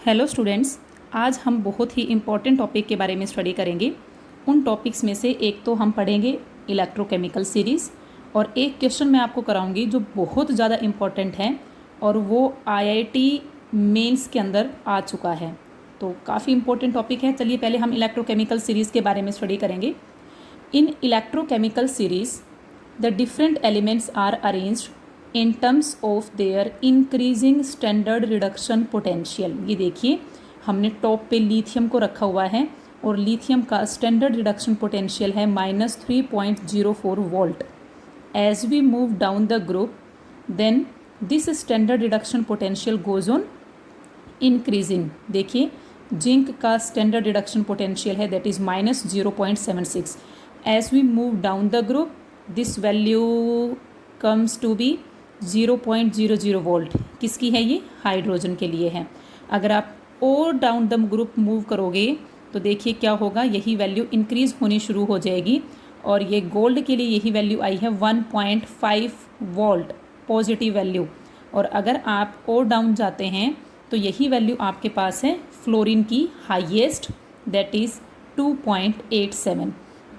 Hello students, आज हम बहुत ही इम्पॉर्टेंट टॉपिक के बारे में स्टडी करेंगे। उन टॉपिक्स में से एक तो हम पढ़ेंगे इलेक्ट्रोकेमिकल सीरीज़, और एक क्वेश्चन मैं आपको कराऊंगी जो बहुत ज़्यादा इम्पॉर्टेंट है और वो आईआईटी मेंस के अंदर आ चुका है। तो काफ़ी इम्पोर्टेंट टॉपिक है। चलिए पहले हम इलेक्ट्रोकेमिकल सीरीज़ के बारे में स्टडी करेंगे। In electrochemical series the different elements are arranged in terms of their increasing standard reduction potential. ये देखिए, हमने टॉप पे लिथियम को रखा हुआ है और लिथियम का स्टैंडर्ड रिडक्शन पोटेंशियल है -3.04 volt. As we move down the group then this standard reduction potential goes on increasing. देखिए, जिंक का स्टैंडर्ड रिडक्शन पोटेंशियल है that is -0.76। As we move down the group this value comes to be 0.00 volt. किसकी है ये? Hydrogen के लिए है। अगर आप और डाउन द ग्रुप मूव करोगे तो देखिए क्या होगा, यही वैल्यू इंक्रीज होनी शुरू हो जाएगी और ये गोल्ड के लिए यही वैल्यू आई है 1.5 वोल्ट पॉजिटिव वैल्यू। और अगर आप और डाउन जाते हैं तो यही वैल्यू आपके पास है फ्लोरीन की highest that is 2.87।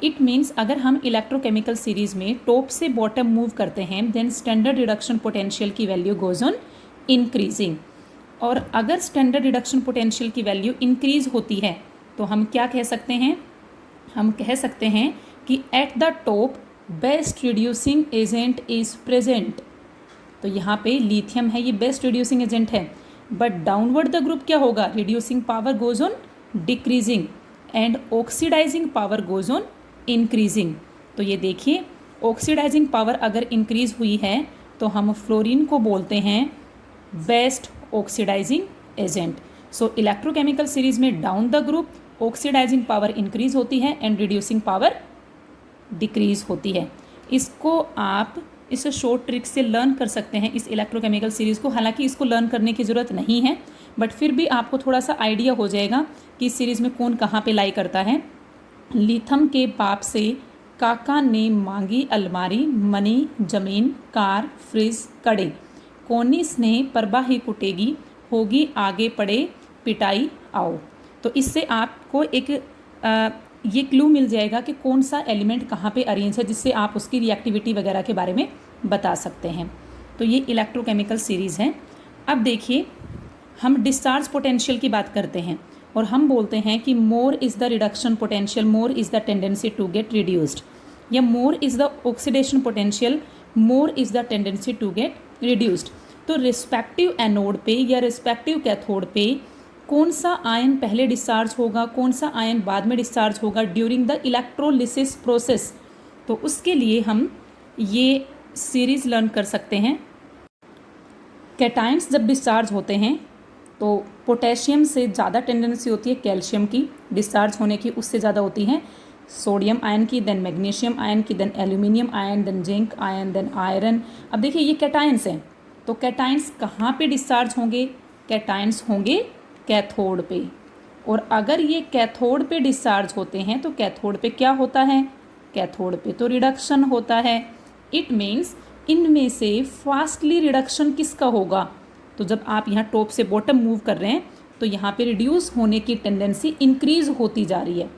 It means अगर हम इलेक्ट्रोकेमिकल सीरीज़ में टॉप से बॉटम मूव करते हैं देन स्टैंडर्ड रिडक्शन पोटेंशियल की वैल्यू गोज ऑन इंक्रीजिंग। और अगर स्टैंडर्ड रिडक्शन पोटेंशियल की वैल्यू इंक्रीज होती है तो हम क्या कह सकते हैं? हम कह सकते हैं कि at the top best reducing agent is present. तो यहाँ पे लिथियम है, ये बेस्ट रिड्यूसिंग एजेंट है। बट डाउनवर्ड द ग्रुप क्या होगा? Reducing power goes on decreasing and oxidising power goes on increasing. तो ये देखिए, ऑक्सीडाइजिंग पावर अगर इंक्रीज हुई है तो हम फ्लोरीन को बोलते हैं best oxidising agent. So electrochemical series में down the group oxidising power increase होती है एंड रिड्यूसिंग पावर डिक्रीज होती है। इसको आप इस शॉर्ट ट्रिक से लर्न कर सकते हैं इस इलेक्ट्रोकेमिकल सीरीज़ को। हालांकि इसको लर्न करने की ज़रूरत नहीं है, बट फिर भी आपको थोड़ा सा आइडिया हो जाएगा कि इस सीरीज़ में कौन कहाँ पे लाई करता है। लिथम के बाप से काका ने मांगी अलमारी, मनी जमीन कार फ्रिज कड़े, कौनी स्नेह परबाही कुटेगी, होगी आगे पड़े पिटाई आओ। तो इससे आपको एक ये क्लू मिल जाएगा कि कौन सा एलिमेंट कहाँ पे अरेंज है, जिससे आप उसकी रिएक्टिविटी वगैरह के बारे में बता सकते हैं। तो ये इलेक्ट्रोकेमिकल सीरीज़ है। अब देखिए, हम डिस्चार्ज पोटेंशियल की बात करते हैं और हम बोलते हैं कि more is the reduction potential, more is the tendency to get reduced, या more is the oxidation potential, more is the tendency to get reduced. तो रिस्पेक्टिव एनोड पे या रिस्पेक्टिव कैथोड पे कौन सा आयन पहले डिस्चार्ज होगा, कौन सा आयन बाद में डिस्चार्ज होगा ड्यूरिंग द इलेक्ट्रोलिसिस प्रोसेस, तो उसके लिए हम ये सीरीज़ लर्न कर सकते हैं। कैटायंस जब डिस्चार्ज होते हैं तो पोटेशियम से ज़्यादा टेंडेंसी होती है कैल्शियम की डिस्चार्ज होने की, उससे ज़्यादा होती है सोडियम आयन की, देन मैग्नीशियम आयन की, then aluminium ion, then zinc ion, then iron. अब देखिए, ये कैटायंस हैं, तो कैटायंस कहाँ पे डिस्चार्ज होंगे? कैटायंस होंगे कैथोड पे। और अगर ये कैथोड पे डिस्चार्ज होते हैं तो कैथोड पे क्या होता है? कैथोड पे तो रिडक्शन होता है। इट मीन्स इनमें से फास्टली रिडक्शन किसका होगा? तो जब आप यहाँ टॉप से बॉटम मूव कर रहे हैं तो यहाँ पे रिड्यूस होने की टेंडेंसी इंक्रीज होती जा रही है,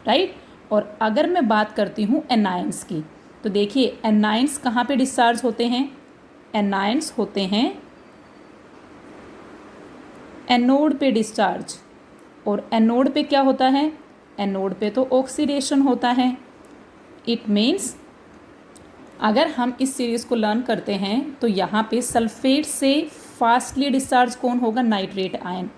राइट। और अगर मैं बात करती हूँ एनायंस की, तो देखिए एनायंस कहाँ पे डिस्चार्ज होते हैं? एनायंस होते हैं एनोड पे डिस्चार्ज। और एनोड पे क्या होता है? एनोड पे तो ऑक्सीडेशन होता है। इट मीन्स अगर हम इस सीरीज़ को लर्न करते हैं तो यहाँ पे सल्फेट से फास्टली डिस्चार्ज कौन होगा? Nitrate ion.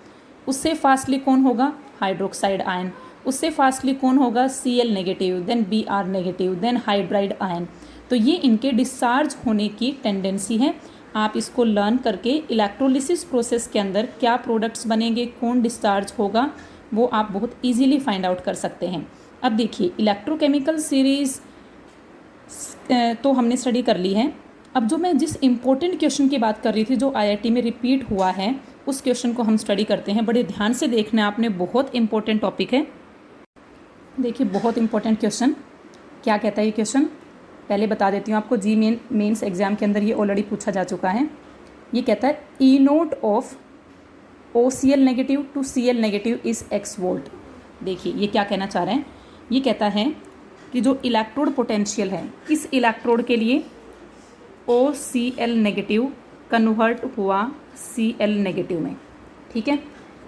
उससे फास्टली कौन होगा? Hydroxide ion. उससे फास्टली कौन होगा? Cl negative, then Br negative, then hydride ion. तो ये इनके डिस्चार्ज होने की टेंडेंसी है। आप इसको लर्न करके इलेक्ट्रोलिसिस प्रोसेस के अंदर क्या प्रोडक्ट्स बनेंगे, कौन डिस्चार्ज होगा, वो आप बहुत इजीली फाइंड आउट कर सकते हैं। अब देखिए, इलेक्ट्रोकेमिकल सीरीज़ तो हमने स्टडी कर ली है। अब जो मैं जिस इम्पोर्टेंट क्वेश्चन की बात कर रही थी जो आईआईटी में रिपीट हुआ है, उस क्वेश्चन को हम स्टडी करते हैं। बड़े ध्यान से देखना आपने, बहुत इंपॉर्टेंट टॉपिक है। देखिए, बहुत इंपॉर्टेंट क्वेश्चन क्या कहता है ये क्वेश्चन, पहले बता देती हूँ आपको। जी मेंस एग्जाम के अंदर ये ऑलरेडी पूछा जा चुका है। ये कहता है E naught of OCl negative to Cl negative is x volt. देखिए ये क्या कहना चाह रहे हैं, ये कहता है कि जो इलेक्ट्रोड पोटेंशियल है इस इलेक्ट्रोड के लिए OCl नेगेटिव कन्वर्ट हुआ Cl नेगेटिव में। ठीक है,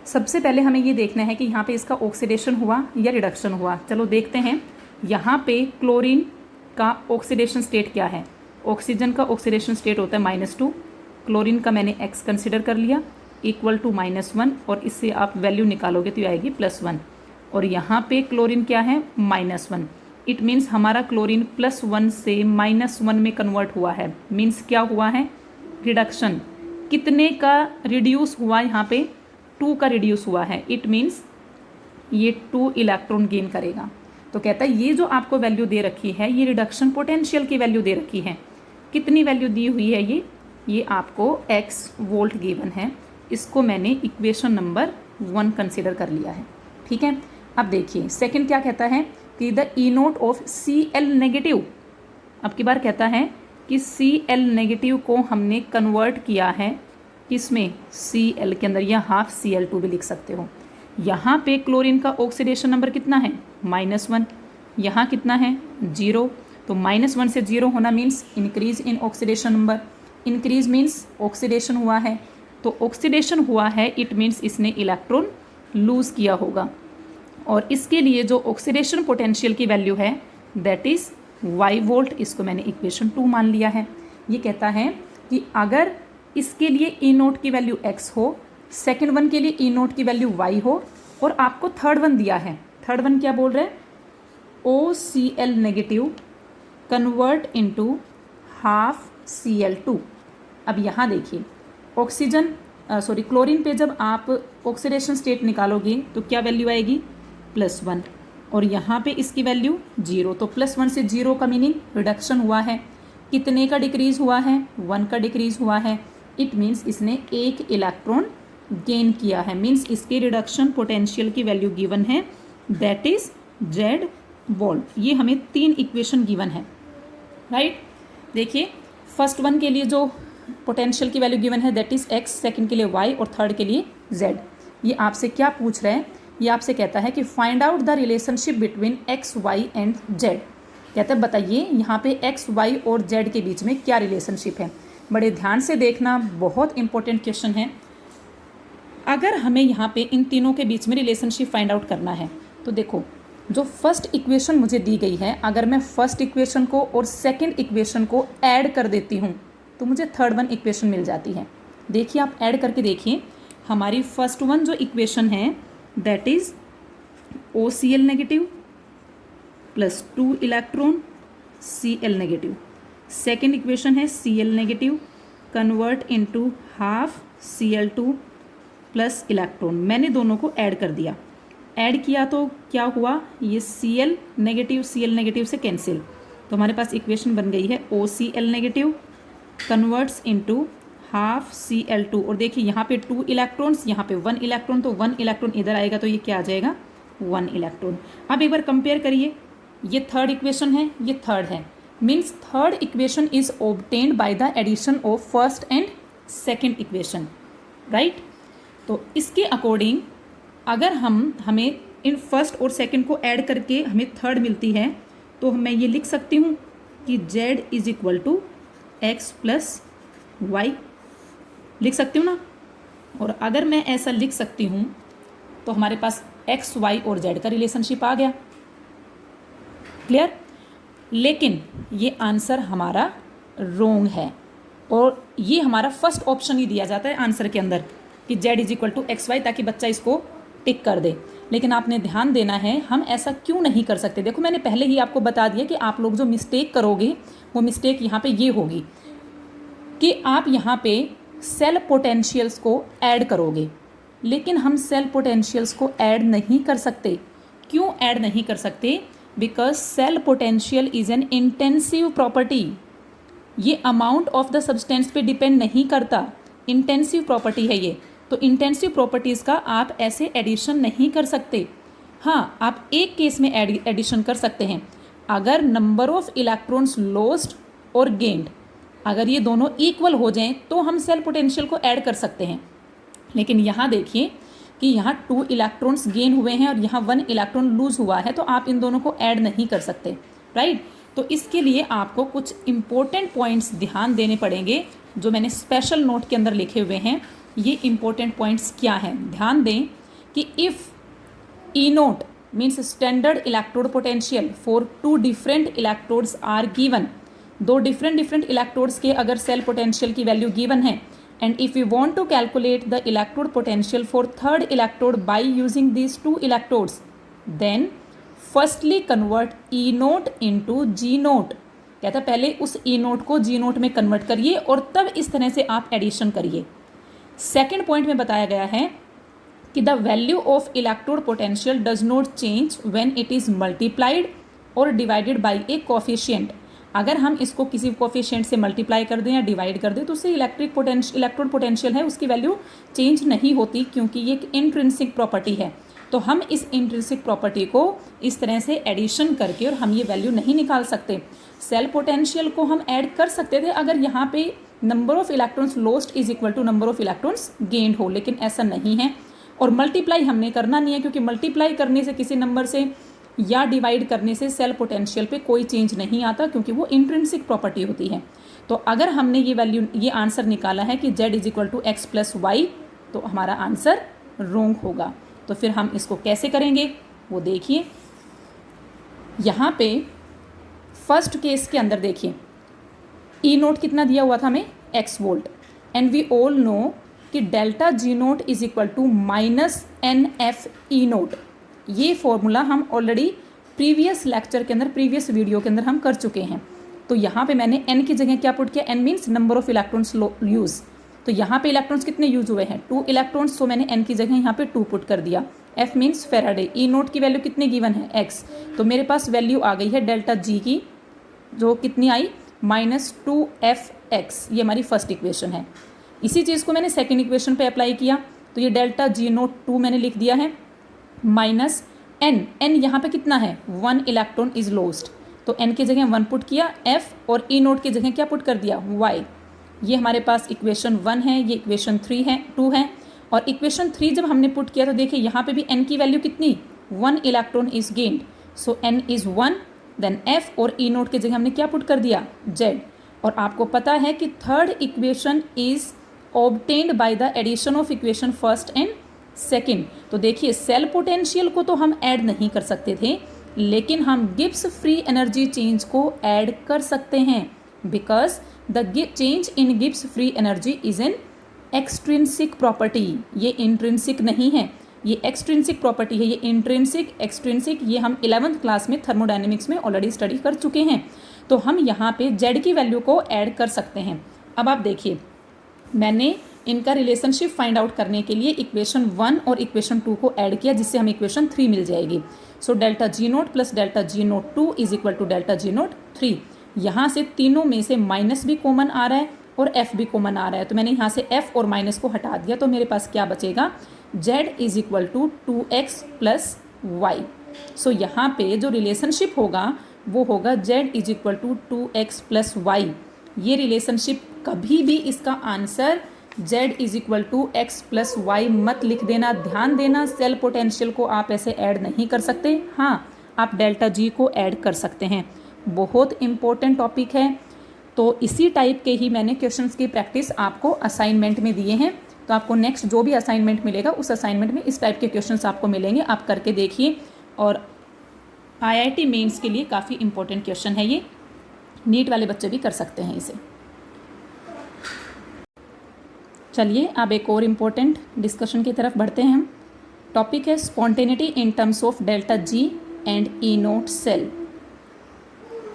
सबसे पहले हमें ये देखना है कि यहाँ पे इसका ऑक्सीडेशन हुआ या रिडक्शन हुआ। चलो देखते हैं, यहाँ पे क्लोरीन का ऑक्सीडेशन स्टेट क्या है। ऑक्सीजन का ऑक्सीडेशन स्टेट होता है -2, क्लोरीन का मैंने x कंसिडर कर लिया इक्वल टू -1, और इससे आप वैल्यू निकालोगे तो ये आएगी +1। और यहाँ पे क्लोरीन क्या है -1, इट मीन्स हमारा क्लोरीन +1 से -1 में कन्वर्ट हुआ है। मीन्स क्या हुआ है, रिडक्शन। कितने का रिड्यूस हुआ, यहाँ पे 2 का रिड्यूस हुआ है। इट मीन्स ये 2 इलेक्ट्रॉन गेन करेगा। तो कहता है ये जो आपको वैल्यू दे रखी है ये रिडक्शन पोटेंशियल की वैल्यू दे रखी है। कितनी वैल्यू दी हुई है, ये आपको x वोल्ट गिवन है। इसको मैंने इक्वेशन नंबर 1 कंसिडर कर लिया है। ठीक है, अब देखिए सेकंड क्या कहता है कि the E naught of Cl negative, अब की बार कहता है कि Cl नेगेटिव को हमने कन्वर्ट किया है किसमें, Cl के अंदर, या हाफ Cl2 भी लिख सकते हो। यहाँ पे क्लोरीन का ऑक्सीडेशन नंबर कितना है -1, यहाँ कितना है 0। तो -1 से 0 होना means increase in oxidation number, increase means oxidation हुआ है। तो ऑक्सीडेशन हुआ है इट मीन्स इसने इलेक्ट्रॉन लूज किया होगा। और इसके लिए जो ऑक्सीडेशन पोटेंशियल की वैल्यू है दैट इज़ y वोल्ट। इसको मैंने इक्वेशन 2 मान लिया है। ये कहता है कि अगर इसके लिए ई नोट की वैल्यू x हो, सेकेंड वन के लिए ई नोट की वैल्यू y हो, और आपको थर्ड वन दिया है, थर्ड वन क्या बोल रहे हैं, OCl negative convert into half Cl2। अब यहाँ देखिए ऑक्सीजन क्लोरीन पे जब आप ऑक्सीडेशन स्टेट निकालोगे तो क्या वैल्यू आएगी +1, और यहाँ पे इसकी वैल्यू 0। तो +1 से 0 का मीनिंग रिडक्शन हुआ है। कितने का डिक्रीज हुआ है, 1 का डिक्रीज हुआ है। इट मीन्स इसने 1 इलेक्ट्रॉन गेन किया है। मीन्स इसके रिडक्शन पोटेंशियल की वैल्यू गिवन है दैट इज Z वोल्ट। ये हमें 3 इक्वेशन गिवन है, राइट। देखिए फर्स्ट वन के लिए जो पोटेंशियल की वैल्यू गिवन है दैट इज x, सेकंड के लिए y और थर्ड के लिए z। ये आपसे क्या पूछ रहे हैं, ये आपसे कहता है कि find out the relationship between x, y and z। कहता है बताइए यहाँ पे x, y और z के बीच में क्या रिलेशनशिप है। बड़े ध्यान से देखना, बहुत इंपॉर्टेंट क्वेश्चन है। अगर हमें यहाँ पे इन तीनों के बीच में रिलेशनशिप फाइंड आउट करना है तो देखो जो फर्स्ट इक्वेशन मुझे दी गई है, अगर मैं फर्स्ट इक्वेशन को और सेकंड इक्वेशन को ऐड कर देती हूँ तो मुझे थर्ड वन इक्वेशन मिल जाती है। देखिए आप ऐड करके देखिए, हमारी फर्स्ट वन जो इक्वेशन है that is OCl negative +2 electron Cl negative. Second equation है Cl negative convert into half Cl2 plus electron. मैंने दोनों को ऐड कर दिया, ऐड किया तो क्या हुआ, ये Cl नेगेटिव से कैंसिल, तो हमारे पास इक्वेशन बन गई है OCl negative converts into half Cl2। और देखिए यहाँ पे 2 इलेक्ट्रॉन्स, यहाँ पे 1 इलेक्ट्रॉन, तो 1 इलेक्ट्रॉन इधर आएगा तो ये क्या आ जाएगा 1 इलेक्ट्रॉन। अब एक बार कंपेयर करिए, ये थर्ड इक्वेशन है, ये थर्ड है। Means third equation is obtained by the addition of first and second equation, right. तो इसके अकॉर्डिंग अगर हमें इन फर्स्ट और सेकेंड को ऐड करके हमें थर्ड मिलती है तो मैं ये लिख सकती हूँ कि Z is equal to x plus y, लिख सकती हूँ ना। और अगर मैं ऐसा लिख सकती हूँ तो हमारे पास x, y और z का रिलेशनशिप आ गया, क्लियर। लेकिन ये आंसर हमारा रोंग है, और ये हमारा फर्स्ट ऑप्शन ही दिया जाता है आंसर के अंदर कि z is equal to x y, ताकि बच्चा इसको टिक कर दे। लेकिन आपने ध्यान देना है हम ऐसा क्यों नहीं कर सकते। देखो मैंने पहले ही आपको बता दिया कि आप लोग जो मिस्टेक करोगे वो मिस्टेक यहाँ पे ये होगी कि आप यहाँ पे सेल पोटेंशियल्स को ऐड करोगे, लेकिन हम सेल पोटेंशियल्स को ऐड नहीं कर सकते। क्यों ऐड नहीं कर सकते, because cell potential is an intensive property. ये अमाउंट ऑफ द सब्सटेंस पे डिपेंड नहीं करता, इंटेंसिव प्रॉपर्टी है ये। तो इंटेंसिव प्रॉपर्टीज़ का आप ऐसे एडिशन नहीं कर सकते। हाँ, आप एक केस में एडिशन कर सकते हैं, अगर नंबर ऑफ इलेक्ट्रॉन्स लॉस्ट और गेंड अगर ये दोनों इक्वल हो जाएं तो हम सेल पोटेंशियल को ऐड कर सकते हैं। लेकिन यहाँ देखिए कि यहाँ 2 इलेक्ट्रॉन्स गेन हुए हैं और यहाँ 1 इलेक्ट्रॉन लूज हुआ है, तो आप इन दोनों को ऐड नहीं कर सकते, राइट। तो इसके लिए आपको कुछ इंपॉर्टेंट पॉइंट्स ध्यान देने पड़ेंगे जो मैंने स्पेशल नोट के अंदर लिखे हुए हैं। ये इंपॉर्टेंट पॉइंट्स क्या हैं, ध्यान दें कि if E naught means standard electrode potential for 2 different electrodes are given, 2 different electrodes के अगर सेल पोटेंशियल की वैल्यू गिवन है, and if we want to calculate the electrode potential for third electrode by using these 2 electrodes, then firstly convert E note into G note. कहता है पहले उस E note को G note में convert करिए और तब इस तरह से आप एडिशन करिए। सेकेंड पॉइंट में बताया गया है कि the value of electrode potential does not change when it is multiplied और डिवाइडेड बाई ए कोफिशिएंट। अगर हम इसको किसी कोफिशिएंट से मल्टीप्लाई कर दें या डिवाइड कर दें तो उससे इलेक्ट्रोड पोटेंशियल है उसकी वैल्यू चेंज नहीं होती, क्योंकि ये एक इंट्रिंसिक प्रॉपर्टी है। तो हम इस इंट्रिंसिक प्रॉपर्टी को इस तरह से एडिशन करके और हम ये वैल्यू नहीं निकाल सकते। सेल पोटेंशियल को हम ऐड कर सकते थे अगर यहाँ पे number of electrons lost is equal to number of electrons gained हो, लेकिन ऐसा नहीं है। और मल्टीप्लाई हमने करना नहीं है, क्योंकि मल्टीप्लाई करने से किसी नंबर से या डिवाइड करने से सेल पोटेंशियल पे कोई चेंज नहीं आता, क्योंकि वो इंट्रिंसिक प्रॉपर्टी होती है। तो अगर हमने ये आंसर निकाला है कि z is equal to x plus y, तो हमारा आंसर रोंग होगा। तो फिर हम इसको कैसे करेंगे वो देखिए। यहाँ पे फर्स्ट केस के अंदर देखिए ई नोट कितना दिया हुआ था हमें, x volt, and we all know कि delta G naught is equal to minus N F E naught. ये फॉर्मूला हम ऑलरेडी प्रीवियस लेक्चर के अंदर, प्रीवियस वीडियो के अंदर हम कर चुके हैं। तो यहाँ पे मैंने n की जगह क्या पुट किया, n means number of electrons use. तो यहाँ पे इलेक्ट्रॉन्स कितने यूज हुए हैं, 2 इलेक्ट्रॉन्स, तो मैंने n की जगह यहाँ पे 2 पुट कर दिया। f मीन्स फेराडे, ई नोट की वैल्यू कितने गिवन है, x, तो मेरे पास वैल्यू आ गई है डेल्टा जी की, जो कितनी आई -2f(x), ये हमारी फर्स्ट इक्वेशन है। इसी चीज़ को मैंने सेकेंड इक्वेशन पे अप्लाई किया, तो ये डेल्टा जी नोट 2 मैंने लिख दिया है माइनस n यहाँ पे कितना है, 1 इलेक्ट्रॉन इज लॉस्ट, तो n की जगह 1 पुट किया, f और e नोट की जगह क्या पुट कर दिया, y। ये हमारे पास इक्वेशन 1 है, ये इक्वेशन 2 है। और इक्वेशन 3 जब हमने पुट किया तो देखिए यहाँ पे भी n की वैल्यू कितनी, 1 electron is gained, so n is 1, then f और e नोट की जगह हमने क्या पुट कर दिया, z। और आपको पता है कि third equation is obtained by the addition of equation first and second. तो देखिए सेल पोटेंशियल को तो हम ऐड नहीं कर सकते थे, लेकिन हम गिब्स फ्री एनर्जी चेंज को ऐड कर सकते हैं, because the change in Gibbs free energy is an extrinsic property. ये इंट्रिंसिक नहीं है, ये एक्सट्रिंसिक प्रॉपर्टी है। ये इंट्रिंसिक, एक्सट्रिंसिक, ये हम 11th क्लास में थर्मोडायनेमिक्स में ऑलरेडी स्टडी कर चुके हैं। तो हम यहाँ पे z की वैल्यू को ऐड कर सकते हैं। अब आप देखिए मैंने इनका रिलेशनशिप फाइंड आउट करने के लिए इक्वेशन 1 और इक्वेशन 2 को ऐड किया, जिससे हमें इक्वेशन 3 मिल जाएगी। So delta G naught plus delta G naught 2 is equal to delta G naught 3। यहाँ से तीनों में से माइनस भी कॉमन आ रहा है और f भी कॉमन आ रहा है, तो मैंने यहाँ से f और माइनस को हटा दिया, तो मेरे पास क्या बचेगा, z is equal to 2x plus Y. So यहाँ पे जो रिलेशनशिप होगा वो होगा z is equal to 2x plus Y. ये रिलेशनशिप कभी भी इसका answer z is equal to x plus Y मत लिख देना, ध्यान देना। सेल पोटेंशियल को आप ऐसे ऐड नहीं कर सकते, हाँ आप डेल्टा जी को ऐड कर सकते हैं। बहुत इंपॉर्टेंट टॉपिक है। तो इसी टाइप के ही मैंने क्वेश्चंस की प्रैक्टिस आपको असाइनमेंट में दिए हैं, तो आपको नेक्स्ट जो भी असाइनमेंट मिलेगा उस असाइनमेंट में इस टाइप के क्वेश्चंस आपको मिलेंगे, आप करके देखिए। और IIT मेंस के लिए काफ़ी इंपॉर्टेंट क्वेश्चन है ये, नीट वाले बच्चे भी कर सकते हैं इसे। चलिए अब एक और इम्पोर्टेंट डिस्कशन की तरफ बढ़ते हैं हम। टॉपिक है spontaneity in terms of delta G and E naught cell.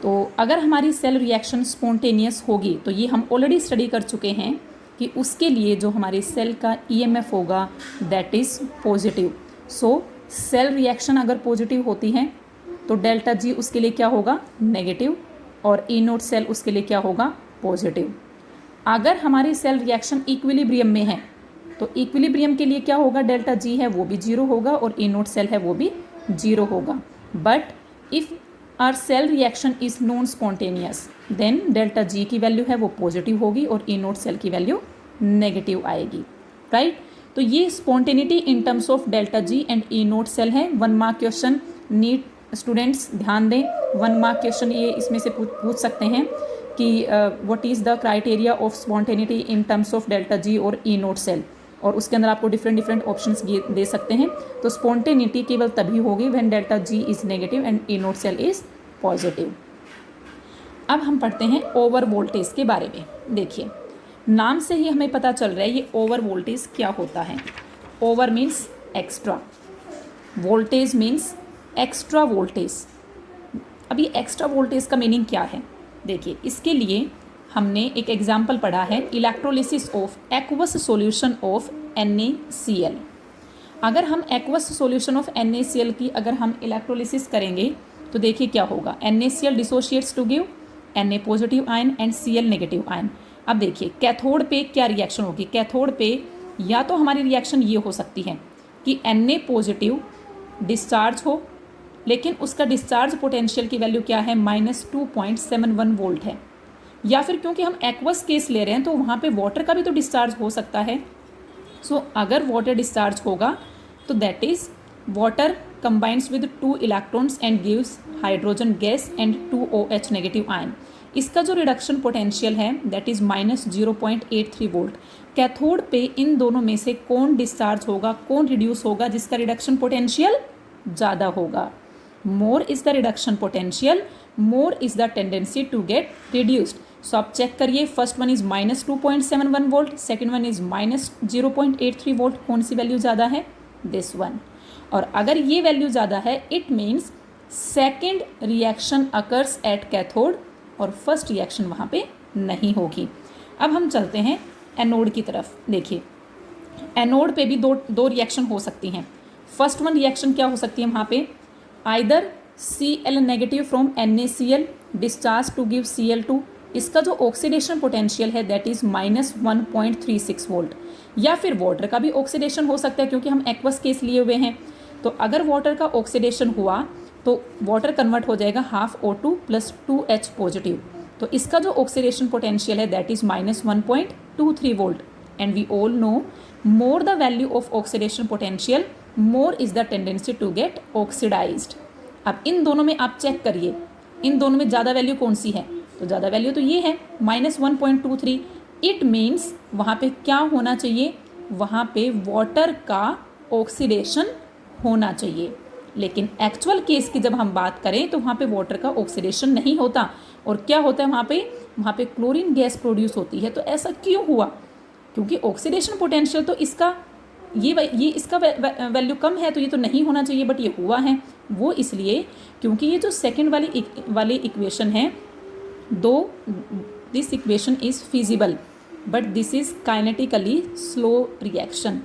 तो अगर हमारी सेल रिएक्शन स्पॉन्टेनियस होगी तो ये हम ऑलरेडी स्टडी कर चुके हैं कि उसके लिए जो हमारी सेल का EMF होगा that is positive. So cell reaction अगर पॉजिटिव होती है तो डेल्टा जी उसके लिए क्या होगा, नेगेटिव, और ई नोट सेल उसके लिए क्या होगा, पॉजिटिव। अगर हमारी सेल रिएक्शन इक्विलिब्रियम में है तो इक्विलिब्रियम के लिए क्या होगा, डेल्टा जी है वो भी 0 होगा और ई नोट सेल है वो भी 0 होगा। But if our cell reaction is non spontaneous then delta G की वैल्यू है वो पॉजिटिव होगी और ई नोट सेल की वैल्यू नेगेटिव आएगी, राइट। तो तो ये spontaneity in terms of delta G and E naught cell है। 1 मार्क क्वेश्चन नीट स्टूडेंट्स ध्यान दें, 1 मार्क क्वेश्चन ये इसमें से पूछ सकते हैं कि what is the criteria of spontaneity in terms of delta जी और ई नोट सेल, और उसके अंदर आपको डिफरेंट ऑप्शंस दे सकते हैं। तो स्पॉन्टेनिटी केवल तभी होगी when delta G is negative and E naught cell is positive. अब हम पढ़ते हैं ओवर वोल्टेज के बारे में। देखिए नाम से ही हमें पता चल रहा है ये ओवर वोल्टेज क्या होता है। Over means extra, voltage means extra voltage. अब ये एक्स्ट्रा वोल्टेज का मीनिंग क्या है, देखिए इसके लिए हमने एक एग्जाम्पल पढ़ा है, electrolysis of aqueous solution of NaCl। अगर हम एक्वस सॉल्यूशन ऑफ NaCl की अगर हम इलेक्ट्रोलिसिस करेंगे तो देखिए क्या होगा, NaCl dissociates to give Na positive ion and Cl negative ion. अब देखिए कैथोड पे क्या रिएक्शन होगी, कैथोड पे या तो हमारी रिएक्शन ये हो सकती है कि Na पॉजिटिव डिस्चार्ज हो, लेकिन उसका डिस्चार्ज पोटेंशियल की वैल्यू क्या है, -2.71 वोल्ट है, या फिर क्योंकि हम एक्वस केस ले रहे हैं तो वहाँ पे वाटर का भी तो डिस्चार्ज हो सकता है। सो अगर वाटर डिस्चार्ज होगा तो that is water combines with 2 electrons and gives hydrogen gas and 2 OH negative ion. इसका जो रिडक्शन पोटेंशियल है दैट इज़ -0.83 वोल्ट। कैथोड पे इन दोनों में से कौन डिस्चार्ज होगा, कौन रिड्यूस होगा, जिसका रिडक्शन पोटेंशियल ज़्यादा होगा। More is the reduction potential, more is the tendency to get reduced. So आप चेक करिए, first one is -2.71 volt, second one is -0.83 volt. कौन सी वैल्यू ज़्यादा है, दिस वन। और अगर ये वैल्यू ज़्यादा है it means second reaction occurs at cathode और फर्स्ट रिएक्शन वहाँ पे नहीं होगी। अब हम चलते हैं एनोड की तरफ। देखिए एनोड पे भी दो रिएक्शन हो सकती हैं। फर्स्ट वन रिएक्शन क्या हो सकती है वहाँ पे, either Cl negative from NaCl discharge to give Cl2। इसका जो ऑक्सीडेशन पोटेंशियल है दैट इज़ -1.36 वोल्ट। या फिर वाटर का भी ऑक्सीडेशन हो सकता है क्योंकि हम एक्वस केस लिए हुए हैं। तो अगर वाटर का ऑक्सीडेशन हुआ तो वाटर कन्वर्ट हो जाएगा ½ O2 + 2H पॉजिटिव। तो इसका जो ऑक्सीडेशन पोटेंशियल है that is -1.23 volt. And we all know more the value of oxidation potential more is the tendency to get oxidised. अब इन दोनों में आप चेक करिए, इन दोनों में ज़्यादा वैल्यू कौन सी है, तो ज़्यादा वैल्यू तो ये है -1.23। इट मीन्स वहाँ पे क्या होना चाहिए, वहाँ पे वाटर का ऑक्सीडेशन होना चाहिए। लेकिन एक्चुअल केस की जब हम बात करें तो वहाँ पे वाटर का ऑक्सीडेशन नहीं होता। और क्या होता है वहाँ पे क्लोरीन गैस प्रोड्यूस होती है। तो ऐसा क्यों हुआ, क्योंकि ऑक्सीडेशन पोटेंशियल तो इसका ये इसका वैल्यू कम है तो ये तो नहीं होना चाहिए, बट ये हुआ है। वो इसलिए क्योंकि ये जो सेकंड वाली इक्वेशन है, दो this equation is feasible but this is kinetically slow reaction.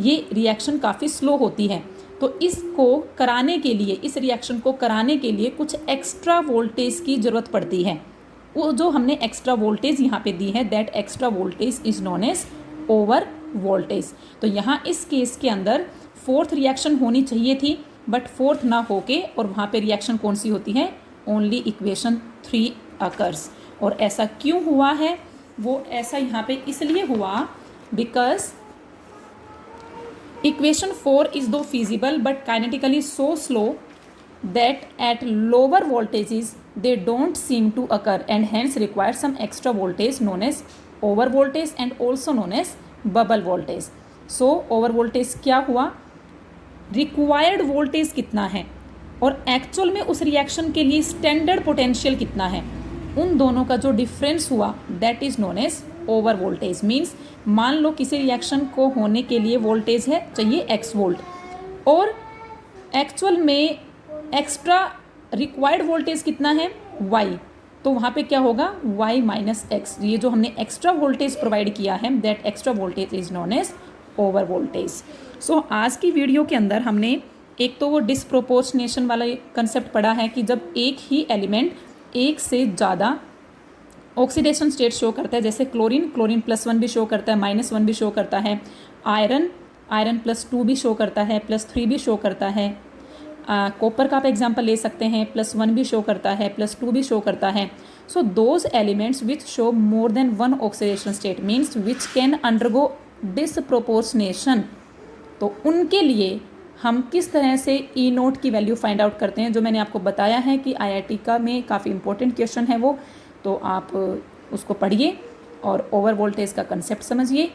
ये रिएक्शन काफ़ी स्लो होती है। तो इसको कराने के लिए, इस रिएक्शन को कराने के लिए कुछ एक्स्ट्रा वोल्टेज की ज़रूरत पड़ती है। वो जो हमने एक्स्ट्रा वोल्टेज यहाँ पे दी है that extra voltage is known as over voltage. तो यहाँ इस केस के अंदर फोर्थ रिएक्शन होनी चाहिए थी बट फोर्थ ना होके और वहाँ पे रिएक्शन कौन सी होती है, ओनली इक्वेशन 3 अकर्स। और ऐसा क्यों हुआ है, वो ऐसा यहाँ पे इसलिए हुआ बिकॉज इक्वेशन 4 इज दो feasible but kinetically so slow that at lower voltages they don't seem to occur and hence require some extra voltage known as over voltage and also known as bubble voltage. So over voltage क्या हुआ, required voltage कितना है और actual में उस reaction के लिए standard potential कितना है, उन दोनों का जो डिफरेंस हुआ that is known as over voltage. Means मान लो किसी रिएक्शन को होने के लिए वोल्टेज है चाहिए x वोल्ट और एक्चुअल में एक्स्ट्रा रिक्वायर्ड वोल्टेज कितना है y, तो वहाँ पे क्या होगा y - x। ये जो हमने एक्स्ट्रा वोल्टेज प्रोवाइड किया है that extra voltage is known as over voltage. So आज की वीडियो के अंदर हमने एक तो वो डिसप्रोपोर्शनेशन वाला कंसेप्ट पढ़ा है कि जब एक ही एलिमेंट एक से ज़्यादा ऑक्सीडेशन स्टेट शो करता है, जैसे क्लोरीन +1 भी शो करता है, -1 भी शो करता है, आयरन +2 भी शो करता है, +3 भी शो करता है, कॉपर का आप एग्जांपल ले सकते हैं, +1 भी शो करता है, +2 भी शो करता है। So those elements which show more than 1 oxidation state means which can undergo disproportionation, तो उनके लिए हम किस तरह से ई नोट की वैल्यू फाइंड आउट करते हैं, जो मैंने आपको बताया है कि आईआईटी का में काफ़ी इंपॉर्टेंट क्वेश्चन है वो, तो आप उसको पढ़िए और ओवर वोल्टेज का कंसेप्ट समझिए।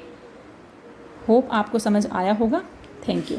होप आपको समझ आया होगा। Thank you.